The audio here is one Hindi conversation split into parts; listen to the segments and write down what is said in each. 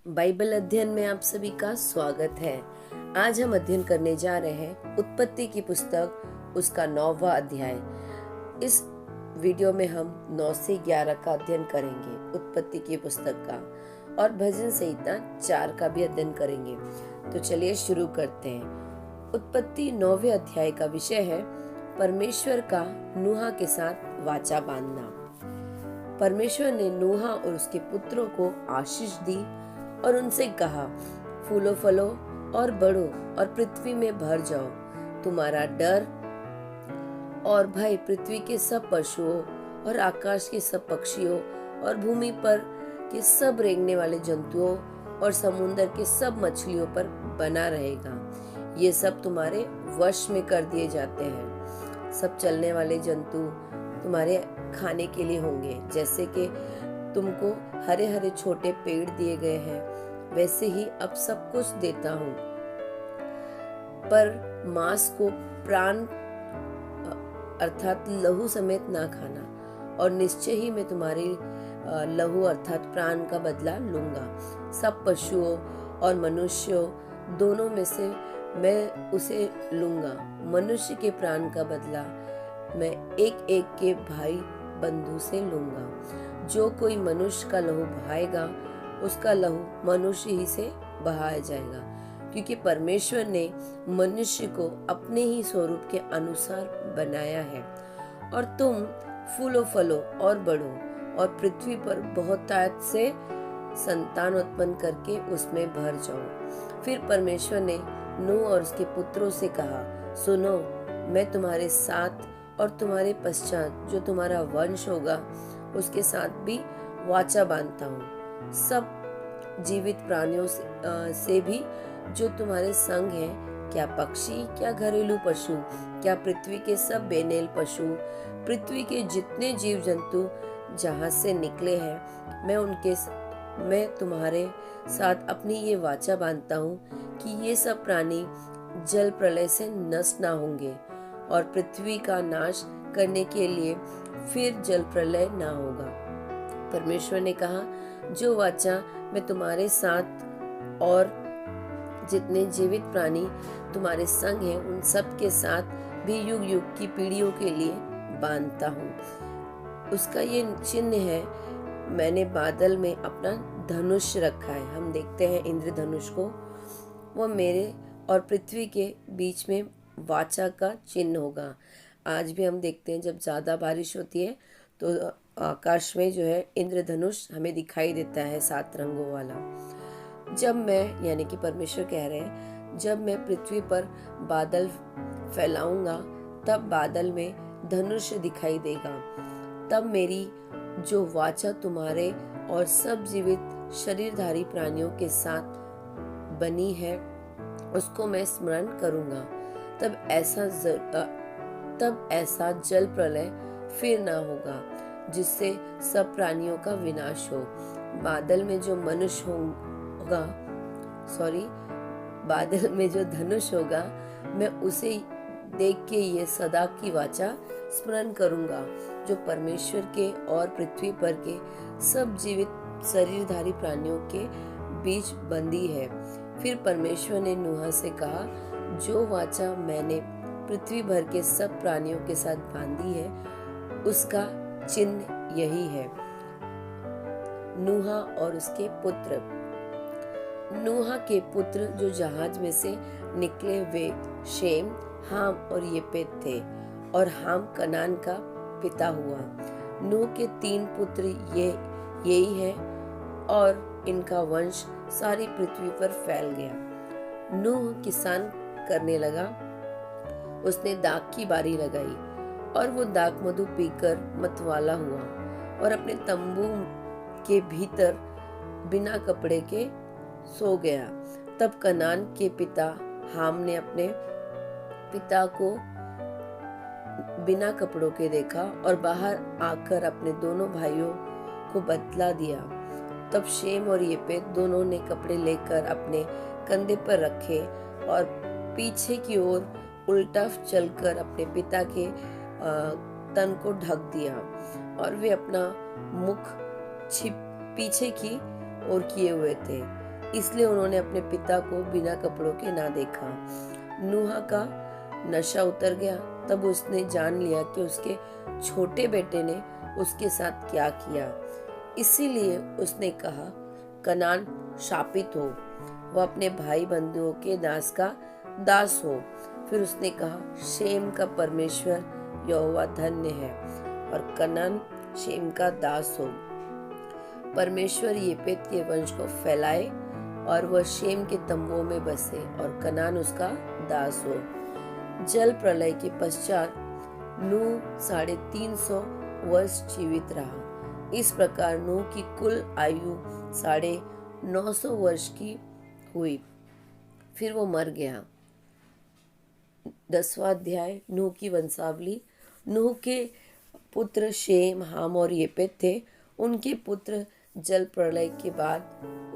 बाइबल अध्ययन में आप सभी का स्वागत है। आज हम अध्ययन करने जा रहे हैं उत्पत्ति की पुस्तक, उसका 9वां अध्याय। इस वीडियो में हम 9 से 11 का अध्ययन करेंगे उत्पत्ति की पुस्तक का, और भजन संहिता 4 का भी अध्ययन करेंगे। तो चलिए शुरू करते हैं। उत्पत्ति 9वें अध्याय का विषय है परमेश्वर का नूह के साथ वाचा बांधना। परमेश्वर ने नूह और उसके पुत्रों को आशीष दी और उनसे कहा, फूलो फलो और बढ़ो और पृथ्वी में भर जाओ। तुम्हारा डर और भय पृथ्वी के सब पशुओं और आकाश के सब पक्षियों और भूमि पर के सब रेंगने वाले जंतुओं और समुद्र के सब मछलियों पर बना रहेगा। ये सब तुम्हारे वश में कर दिए जाते हैं। सब चलने वाले जंतु तुम्हारे खाने के लिए होंगे। जैसे कि तुमको हरे हरे छोटे पेड़ दिए गए हैं, वैसे ही अब सब कुछ देता हूँ। पर मांस को प्राण अर्थात लहू समेत ना खाना, और निश्चय ही मैं तुम्हारी लहू अर्थात प्राण का बदला लूंगा। सब पशुओं और मनुष्यों दोनों में से मैं उसे लूंगा। मनुष्य के प्राण का बदला मैं एक एक के भाई बंधु से लूंगा। जो कोई मनुष्य का लहू बहाएगा, उसका लहू मनुष्य ही से बहाया जाएगा, क्योंकि परमेश्वर ने मनुष्य को अपने ही स्वरूप के अनुसार बनाया है। और तुम फूलो फलो और बढ़ो और पृथ्वी पर बहुतायत से संतान उत्पन्न करके उसमें भर जाओ। फिर परमेश्वर ने नूह और उसके पुत्रों से कहा, सुनो, मैं तुम्हारे साथ और तुम्हारे पश्चात जो तुम्हारा वंश होगा उसके साथ भी वाचा बांधता हूँ। सब जीवित प्राणियों से भी जो तुम्हारे संग हैं, क्या पक्षी, क्या घरेलू पशु, क्या पृथ्वी के सब बेनेल पशु, पृथ्वी के जितने जीव जंतु जहां से निकले हैं, मैं तुम्हारे साथ अपनी ये वाचा बांधता हूँ कि ये सब प्राणी जल प्रलय से नष्ट ना होंगे और पृथ्वी का नाश करने के लिए फिर जल प्रलय ना होगा। परमेश्वर ने कहा, जो वाचा मैं तुम्हारे साथ और जितने जीवित प्राणी तुम्हारे संग हैं उन सब के साथ भी युग युग की पीढ़ियों के लिए बांधता हूँ, उसका ये चिन्ह है, मैंने बादल में अपना धनुष रखा है। हम देखते हैं इंद्रधनुष को, वो मेरे और पृथ्वी के बीच में वाचा का चिन्ह होगा। आज भी हम देखते हैं जब ज्यादा बारिश होती है तो आकाश में जो है इंद्रधनुष हमें दिखाई देता है 7 रंगों वाला। जब मैं, यानी कि परमेश्वर कह रहे हैं, जब मैं पृथ्वी पर बादल फैलाऊंगा तब बादल में धनुष दिखाई देगा। तब मेरी जो वाचा तुम्हारे और सब जीवित शरीरधारी प्राणियों के साथ बनी है उसको मैं स्मरण करूंगा। तब ऐसा जल प्रलय फिर ना होगा जिससे सब प्राणियों का विनाश हो। बादल में जो धनुष होगा, मैं उसे देख के ये सदा की वाचा स्मरण करूंगा जो परमेश्वर के और पृथ्वी पर के सब जीवित शरीरधारी प्राणियों के बीच बंधी है। फिर परमेश्वर ने नूह से कहा, जो वाचा मैंने पृथ्वी भर के सब प्राणियों के साथ बांधी है उसका चिन्ह यही है। नूह और उसके पुत्र। नूह के पुत्र जो जहाज में से निकले वे शेम, हाम और येपेत थे, और हाम कनान का पिता हुआ। नूह के 3 पुत्र यही हैं और इनका वंश सारी पृथ्वी पर फैल गया। नूह किसान करने लगा, उसने दाख की बारी लगाई और वो दाख मधु पीकर मतवाला हुआ और अपने तंबू के भीतर बिना कपड़े के सो गया। तब कनान के पिता हाम ने अपने पिता को बिना कपड़ों के देखा और बाहर आकर अपने दोनों भाइयों को बतला दिया। तब शेम और येपेत दोनों ने कपड़े लेकर अपने कंधे पर रखे और पीछे की ओर उल्टा चलकर अपने पिता के तन को ढक दिया, और वे अपना मुख पीछे की ओर किए हुए थे। इसलिए उन्होंने अपने पिता को बिना कपड़ों के ना देखा। नूह का नशा उतर गया। तब उसने जान लिया कि उसके छोटे बेटे ने उसके साथ क्या किया। इसीलिए उसने कहा, कनान शापित हो, वह अपने भाई बंधुओं के दास का दास हो। फिर उसने कहा, शेम का परमेश्वर यहोवा धन्य है और कनान शेम का दास हो। परमेश्वर येपेत के वंश को फैलाए और वह शेम के तंबुओं में बसे और कनान उसका दास हो। जल प्रलय के पश्चात नूह 350 वर्ष जीवित रहा। इस प्रकार नूह की कुल आयु 950 वर्ष की हुई, फिर वो मर गया। 10वां अध्याय, नूह की वंशावली। नूह के पुत्र शेम, हाम और येपेत थे। उनके पुत्र जल प्रलय के बाद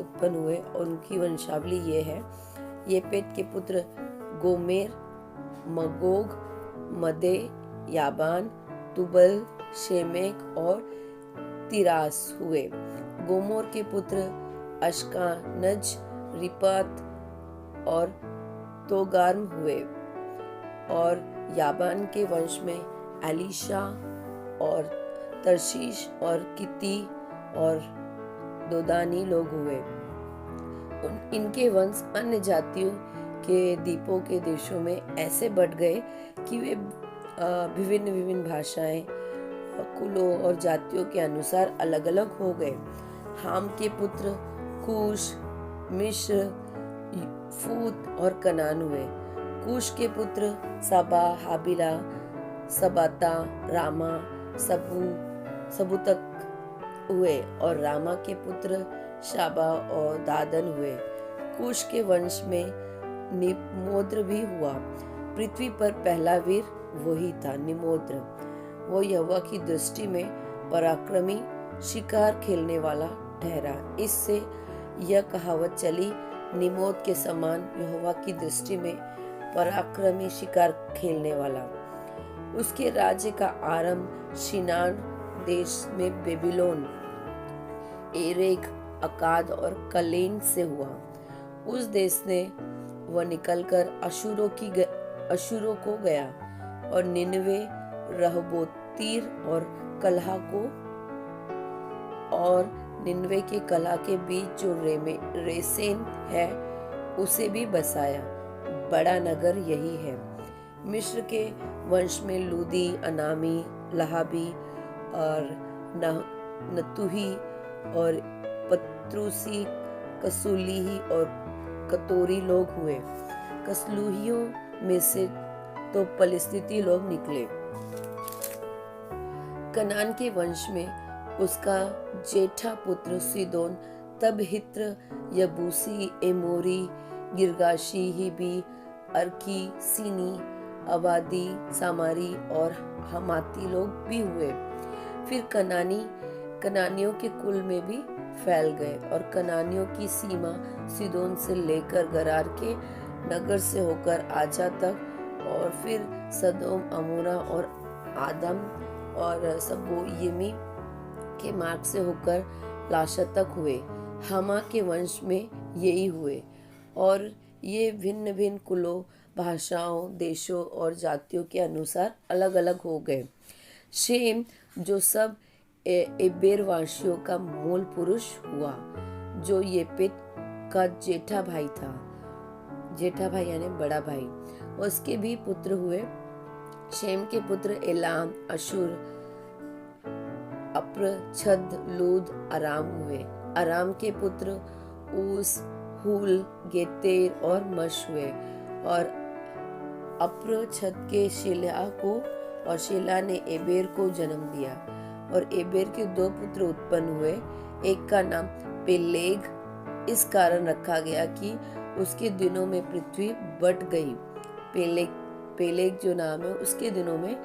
उत्पन्न हुए और उनकी वंशावली ये है। येपेत के पुत्र गोमेर, मगोग, मदे, याबान, तुबल, शेमेक और तिरास हुए। गोमोर के पुत्र अश्कानज, रिपत और तोगार्म हुए। और याबान के वंश में एलीशा और तरशीश और किती और दोदानी लोग हुए। इनके वंश अन्य जातियों के द्वीपों के देशों में ऐसे बढ़ गए कि वे विभिन्न विभिन्न भाषाएं, कुलों और जातियों के अनुसार अलग अलग हो गए। हाम के पुत्र कूश, मिस्र, फूत और कनान हुए। कूश के पुत्र सबा, हाबिला, सबाता, रामा, सबूतक हुए और रामा के पुत्र शाबा और दादन हुए। कूश के वंश में निमोद्र भी हुआ। पृथ्वी पर पहला वीर वही था, निमोद्र। वो यहोवा की दृष्टि में पराक्रमी, शिकार खेलने वाला ठहरा। इससे यह कहावत चली, निमोद के समान यहोवा की दृष्टि में पराक्रमी, शिकार खेलने वाला। उसके राज्य का आरंभ शिनार देश में बेबीलोन, एरेक, अकाद और कलेन से हुआ। उस देश ने वह निकलकर अशूरों को गया और निनवे, रहबोतीर और कलहा को, और निनवे के कलहा के बीच जो रेसेन है उसे भी बसाया। बड़ा नगर यही है। मिस्र के वंश में लूदी, अनामी, लहाबी और नतुही और पत्रूसी, कसूलीही और कतोरी लोग हुए। कसलूहियों में से तो पलिस्तीती लोग निकले। कनान के वंश में उसका जेठा पुत्र सीदोन, तब हित्र, यबूसी, एमोरी, गिरगाशी, हिबी, अर्की, सीनी, अवादी, सामारी और हमाती लोग भी हुए। फिर कनानियों के कुल में भी फैल गए और कनानियों की सीमा सीदोन से लेकर गरार के नगर से होकर आजा तक और फिर सदोम, अमोरा और आदम और सबोयमी के मार्ग से होकर लाशा तक हुए। हमा के वंश में यही हुए और ये भिन्न भिन्न कुलों, भाषाओं, देशों और जातियों के अनुसार अलग अलग हो गए। शेम जो सब एबेर वासियों का मूल पुरुष हुआ, जो येपेत का जेठा भाई था। जेठा भाई यानी बड़ा भाई। उसके भी पुत्र हुए। शेम के पुत्र एलाम, अशुर, अप्रछद, लूद, अराम हुए। अराम के पुत्र ऊस, हुल, गेतेर और मश हुए। और अप्रछद के शेला को, और शेला ने एबेर को जन्म दिया। और एबेर के 2 पुत्र उत्पन्न हुए। एक का नाम पेलेग इस कारण रखा गया कि उसके दिनों में पृथ्वी बट गई। पेलेग जो नाम है, उसके दिनों में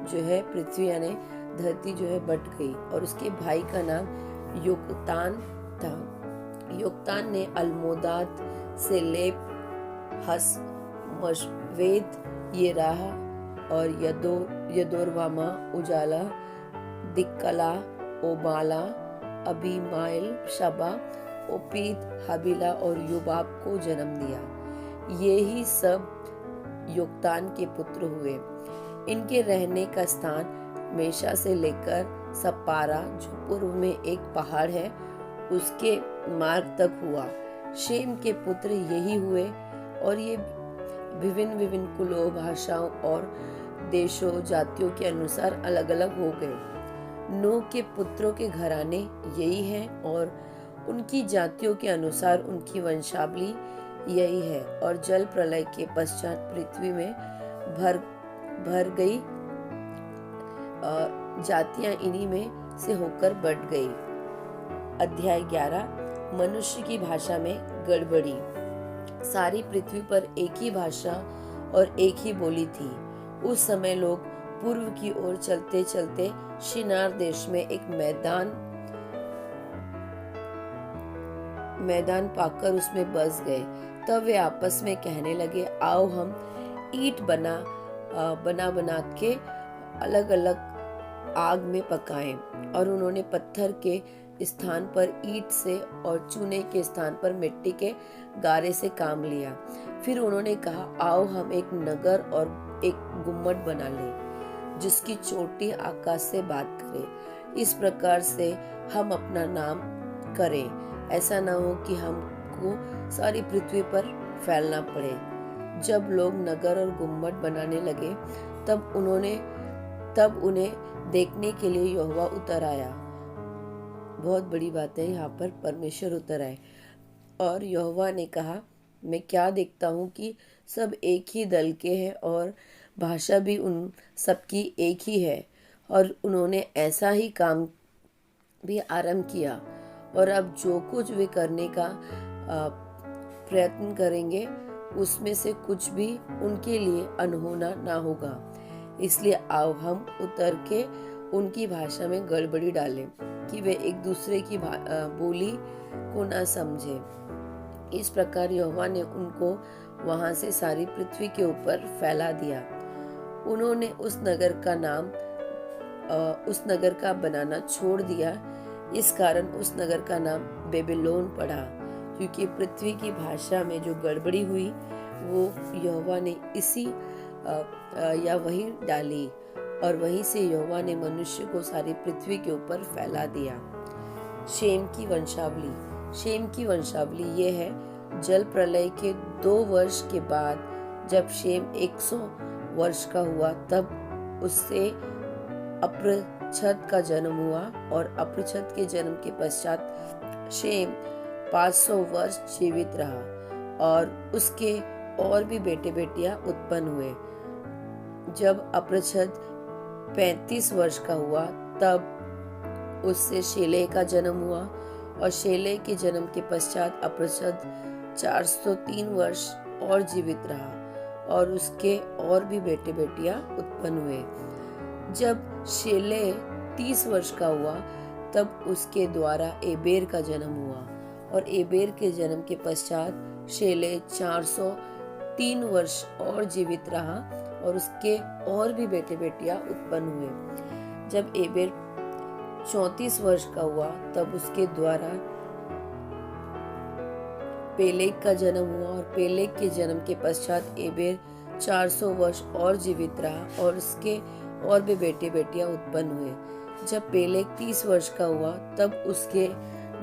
जो है पृथ्वी यानी धरती जो है बट गई। और उसके भाई का नाम योक्तान था। योक्तान ने अल्मोदाद से लेप, हस, मशवेत, येराह और यदोरवामा, उजाला, दिक्कला, ओबाला, अबीमाइल, शबा ओपीद, हबीला और योबाब को जन्म दिया। ये ही सब योक्तान के पुत्र हुए। इनके रहने का स्थान मेशा से लेकर सपारा, जो पूर्व में एक पहाड़ है, उसके मार्ग तक हुआ। शेम के पुत्र यही हुए और ये विभिन्न विभिन्न कुलों, भाषाओं और देशों, जातियों के अनुसार अलग अलग हो गए। नूह के पुत्रों के घराने यही हैं और उनकी जातियों के अनुसार उनकी वंशावली यही है। और जल प्रलय के पश्चात पृथ्वी में भर गई जातियां इन्हीं में से होकर बढ़ गई। अध्याय 11, मनुष्य की भाषा में गड़बड़ी। सारी पृथ्वी पर एक ही भाषा और एक ही बोली थी। उस समय लोग पूर्व की ओर चलते चलते शिनार देश में एक मैदान पाकर उसमें बस गए। तब वे आपस में कहने लगे, आओ हम ईंट बना के अलग अलग आग में पकाएं। और उन्होंने पत्थर के स्थान पर ईंट से और चूने के स्थान पर मिट्टी के गारे से काम लिया। फिर उन्होंने कहा, आओ हम एक नगर और एक गुम्मट बना लें, जिसकी चोटी आकाश से बात करे। इस प्रकार से हम अपना नाम करें, ऐसा ना हो कि हमको सारी पृथ्वी पर फैलना पड़े। जब लोग नगर और गुम्मट बनाने लगे, तब उन्हें देखने के लिए यहोवा उतर आया। बहुत बड़ी बात है, यहाँ पर परमेश्वर उतर आए। और यहोवा ने कहा, मैं क्या देखता हूँ कि सब एक ही दल के हैं और भाषा भी उन सबकी एक ही है। और उन्होंने ऐसा ही काम भी आरंभ किया। और अब जो कुछ वे करने का प्रयत्न करेंगे, उसमें से कुछ भी उनके लिए अनहोना ना होगा। इसलिए आओ हम उतर के उनकी भाषा में गड़बड़ी डालें कि वे एक दूसरे की बोली को ना समझे। इस प्रकार यहोवा ने उनको वहां से सारी पृथ्वी के ऊपर फैला दिया। उन्होंने उस नगर का बनाना छोड़ दिया। इस कारण उस नगर का नाम बेबीलोन पड़ा, क्योंकि पृथ्वी की भाषा में जो गड़बड़ी हुई वो यहोवा ने वहीं डाली। और वहीं से यहोवा ने मनुष्य को सारी पृथ्वी के ऊपर फैला दिया। शेम की वंशावली ये है, जल प्रलय के 2 वर्ष के बाद जब शेम 100 वर्ष का हुआ, तब उससे अप्रछद का जन्म हुआ। और अप्रछद के जन्म के पश्चात शेम 500 वर्ष जीवित रहा और उसके और भी बेटे बेटियां उत्पन्न हुए। जब अप्रछद 35 वर्ष का हुआ, तब उससे शेले का जन्म हुआ। और शेले के जन्म के पश्चात अप्रछद 403 वर्ष और जीवित रहा और उसके और भी बेटे बेटियां उत्पन्न हुए। जब शेले 30 वर्ष का हुआ, तब उसके द्वारा एबेर का जन्म हुआ। और एबेर के जन्म के पश्चात शेले 403 वर्ष और जीवित रहा और उसके और भी बेटे बेटियां उत्पन्न हुए। जब एबेर 34 वर्ष का हुआ, तब उसके द्वारा पेलेग का जन्म हुआ। और पेलेग के जन्म के पश्चात एबेर 400 वर्ष और जीवित रहा और उसके और भी बेटे बेटियां उत्पन्न हुए। जब पेलेग 30 वर्ष का हुआ, तब उसके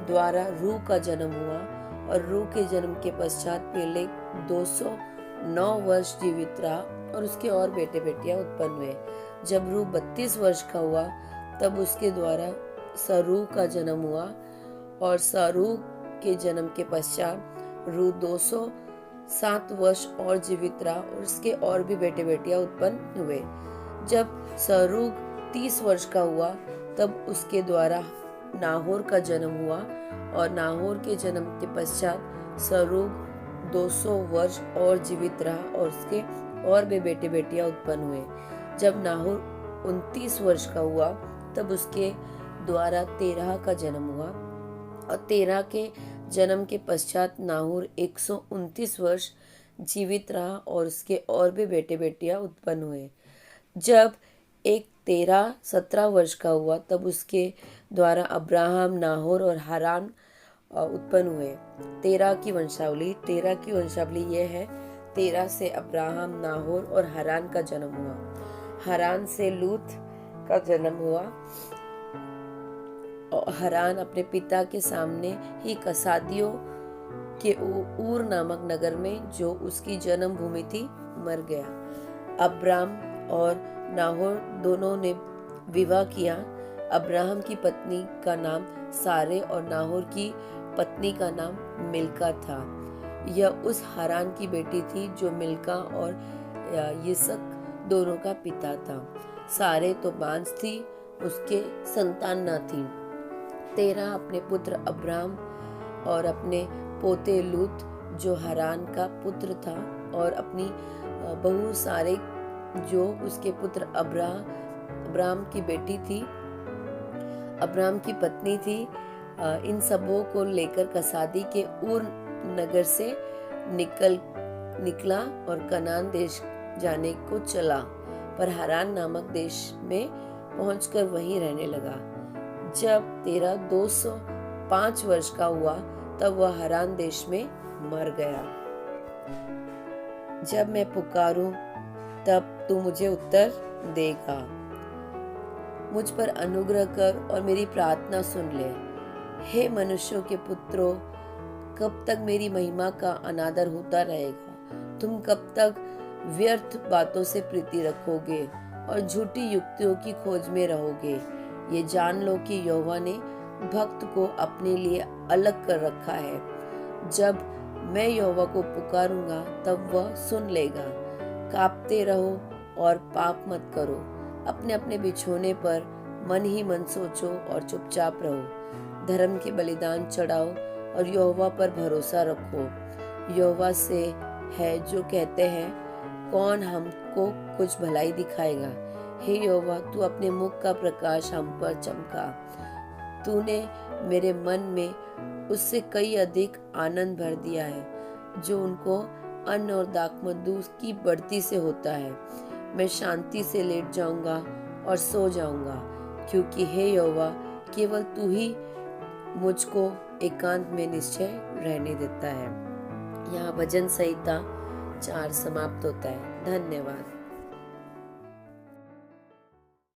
द्वारा रू का जन्म हुआ। और रू के जन्म के पश्चात पेलेग 209 वर्ष जीवित रहा और उसके और बेटे बेटियां उत्पन्न हुए। जब रू 32 वर्ष का हुआ, तब उसके द्वारा सरू का जन्म हुआ। और सरू के जन्म के पश्चात रू 207 वर्ष और जीवित रहा और उसके और भी बेटे बेटियां उत्पन्न हुए। जब सरूग 30 वर्ष का हुआ, तब उसके द्वारा नाहोर का जन्म हुआ। और नाहोर के जन्म के पश्चात सरूग 200 वर्ष और जीवित रहा और उसके और भी बेटे बेटियां उत्पन्न हुए। जब नाहोर 29 वर्ष का हुआ, तब उसके द्वारा तेरह का जन्म हुआ। और तेरह के जन्म के पश्चात नाहोर 129 वर्ष जीवित रहा और उसके और भी बेटे बेटियां उत्पन्न हुए। जब एक 17 वर्ष का हुआ, तब उसके द्वारा अब्राहम, नाहोर और हारान उत्पन्न हुए। तेरह की वंशावली यह है। तेरह से अब्राहम, नाहोर और हरान का जन्म हुआ। हरान से लूत का जन्म हुआ। और हरान अपने पिता के सामने ही कसादियों के ऊर नामक नगर में, जो उसकी जन्म भूमि थी, मर गया। अब्राम और नाहोर दोनों ने विवाह किया। अब्राहम की पत्नी का नाम सारे और नाहोर की पत्नी का नाम मिल्का था। यह उस हरान की बेटी थी जो मिल्का और यिसक दोनों का पिता था। सारे तो बांझ थी, उसके संतान न थी। तेरह अपने पुत्र अब्राम और अपने पोते लूत जो हरान का पुत्र था, और अपनी बहू सारे जो उसके पुत्र अब्राम की बेटी थी, अब्राम की पत्नी थी, इन सबों को लेकर कसादी के ऊर नगर से निकला और कनान देश जाने को चला, पर हरान नामक देश में पहुंचकर वहीं रहने लगा। जब तेरह 205 वर्ष का हुआ तब वह हरान देश में मर गया। जब मैं पुकारूं तब तू मुझे उत्तर देगा। मुझ पर अनुग्रह कर और मेरी प्रार्थना सुन ले। हे मनुष्यों के पुत्रों, कब तक मेरी महिमा का अनादर होता रहेगा? तुम कब तक व्यर्थ बातों से प्रीति रखोगे और झूठी युक्तियों की खोज में रहोगे? ये जान लो कि यहोवा ने भक्त को अपने लिए अलग कर रखा है। जब मैं यहोवा को पुकारूंगा तब वह सुन लेगा। कांपते रहो और पाप मत करो। अपने अपने बिछोने पर मन ही मन सोचो और चुपचाप रहो। धर्म के बलिदान चढ़ाओ और यहोवा पर भरोसा रखो। यहोवा से है जो कहते हैं, कौन हमको कुछ भलाई दिखाएगा? हे यहोवा, तू अपने मुख का प्रकाश हम पर चमका। तूने मेरे मन में उससे कई अधिक आनंद भर दिया है, जो उनको अन्न और दाखमधु की बढ़ती से होता है। मैं शांति से लेट जाऊंगा और सो जाऊंगा, क्योंकि हे यहोवा, केवल तू ही मुझको एकांत में निश्चय रहने देता है। यहाँ भजन संहिता 4 समाप्त होता है। धन्यवाद।